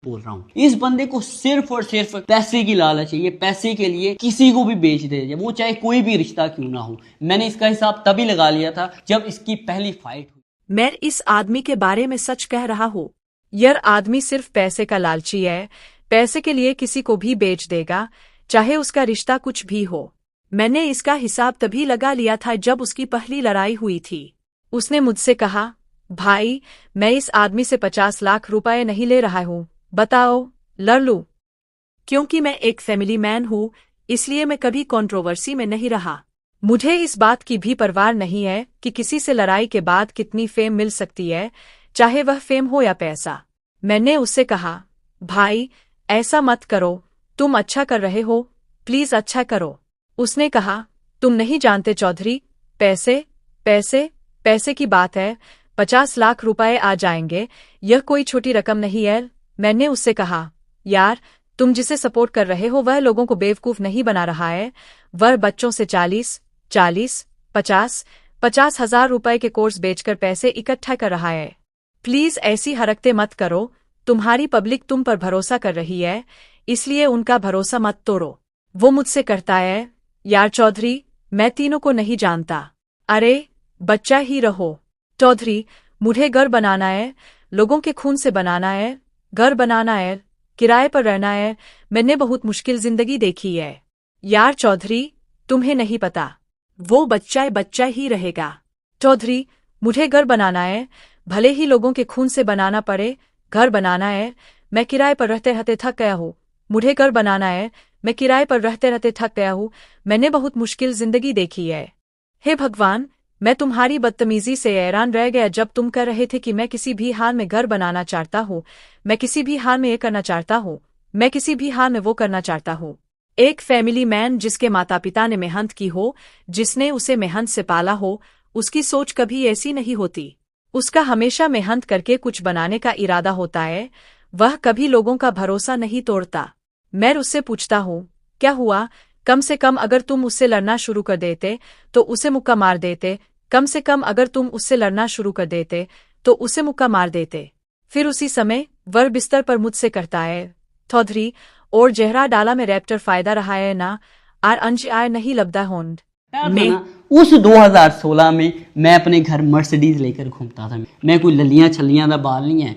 बोल रहा हूँ। इस बंदे को सिर्फ और सिर्फ पैसे की लालच है। ये पैसे के लिए किसी को भी बेच दे, वो चाहे कोई भी रिश्ता क्यों ना हो। मैंने इसका हिसाब तभी लगा लिया था जब इसकी पहली फाइट हुई। मैं इस आदमी के बारे में सच कह रहा हूँ। यह आदमी सिर्फ पैसे का लालची है। पैसे के लिए किसी को भी बेच देगा, चाहे उसका रिश्ता कुछ भी हो। मैंने इसका हिसाब तभी लगा लिया था जब उसकी पहली लड़ाई हुई थी। उसने मुझसे कहा, भाई मैं इस आदमी से 50 लाख रुपए नहीं ले रहा हूँ, बताओ लड़ लूं। क्योंकि मैं एक फैमिली मैन हूँ, इसलिए मैं कभी कंट्रोवर्सी में नहीं रहा। मुझे इस बात की भी परवाह नहीं है कि किसी से लड़ाई के बाद कितनी फेम मिल सकती है, चाहे वह फेम हो या पैसा। मैंने उससे कहा, भाई ऐसा मत करो, तुम अच्छा कर रहे हो, प्लीज अच्छा करो। उसने कहा, तुम नहीं जानते चौधरी, पैसे पैसे पैसे की बात है, 50 लाख रुपए आ जाएंगे, यह कोई छोटी रकम नहीं है। मैंने उससे कहा, यार तुम जिसे सपोर्ट कर रहे हो वह लोगों को बेवकूफ नहीं बना रहा है, वह बच्चों से 50 हजार रुपए के कोर्स बेचकर पैसे इकट्ठा कर रहा है। प्लीज ऐसी हरकतें मत करो, तुम्हारी पब्लिक तुम पर भरोसा कर रही है, इसलिए उनका भरोसा मत तोड़ो। वो मुझसे कहता है, यार चौधरी मैं तीनों को नहीं जानता, अरे बच्चा ही रहो। चौधरी मुझे घर बनाना है, लोगों के खून से बनाना है, घर बनाना है, किराए पर रहना है, मैंने बहुत मुश्किल जिंदगी देखी है। यार चौधरी तुम्हें नहीं पता, वो बच्चा ही रहेगा। चौधरी मुझे घर बनाना है, भले ही लोगों के खून से बनाना पड़े, घर बनाना है, मैं किराए पर रहते रहते थक गया हूँ। मुझे घर बनाना है, मैं किराए पर रहते रहते थक गया हूँ, मैंने बहुत मुश्किल जिंदगी देखी है। हे भगवान, मैं तुम्हारी बदतमीजी से हैरान रह गया जब तुम कह रहे थे कि मैं किसी भी हाल में घर बनाना चाहता हूँ, मैं किसी भी हाल में ये करना चाहता हूँ, मैं किसी भी हाल में वो करना चाहता हूँ। एक फैमिली मैन जिसके माता पिता ने मेहनत की हो, जिसने उसे मेहनत से पाला हो, उसकी सोच कभी ऐसी नहीं होती। उसका हमेशा मेहनत करके कुछ बनाने का इरादा होता है, वह कभी लोगों का भरोसा नहीं तोड़ता। मैं उससे पूछता हूँ, क्या हुआ, कम से कम अगर तुम उससे लड़ना शुरू कर देते तो उसे मुक्का मार देते, कम से कम अगर तुम उससे लड़ना शुरू कर देते तो उसे मुक्का मार देते। फिर उसी समय वह बिस्तर पर मुझसे कहता है, चौधरी और जहरा डाला में रैप्टर फायदा रहा है ना, आर अंश आय नहीं लबदा होंड में। उस 2016 में मैं अपने घर मर्सिडीज लेकर घूमता था। मैं कोई ललियां छलियां दा बाल नहीं है।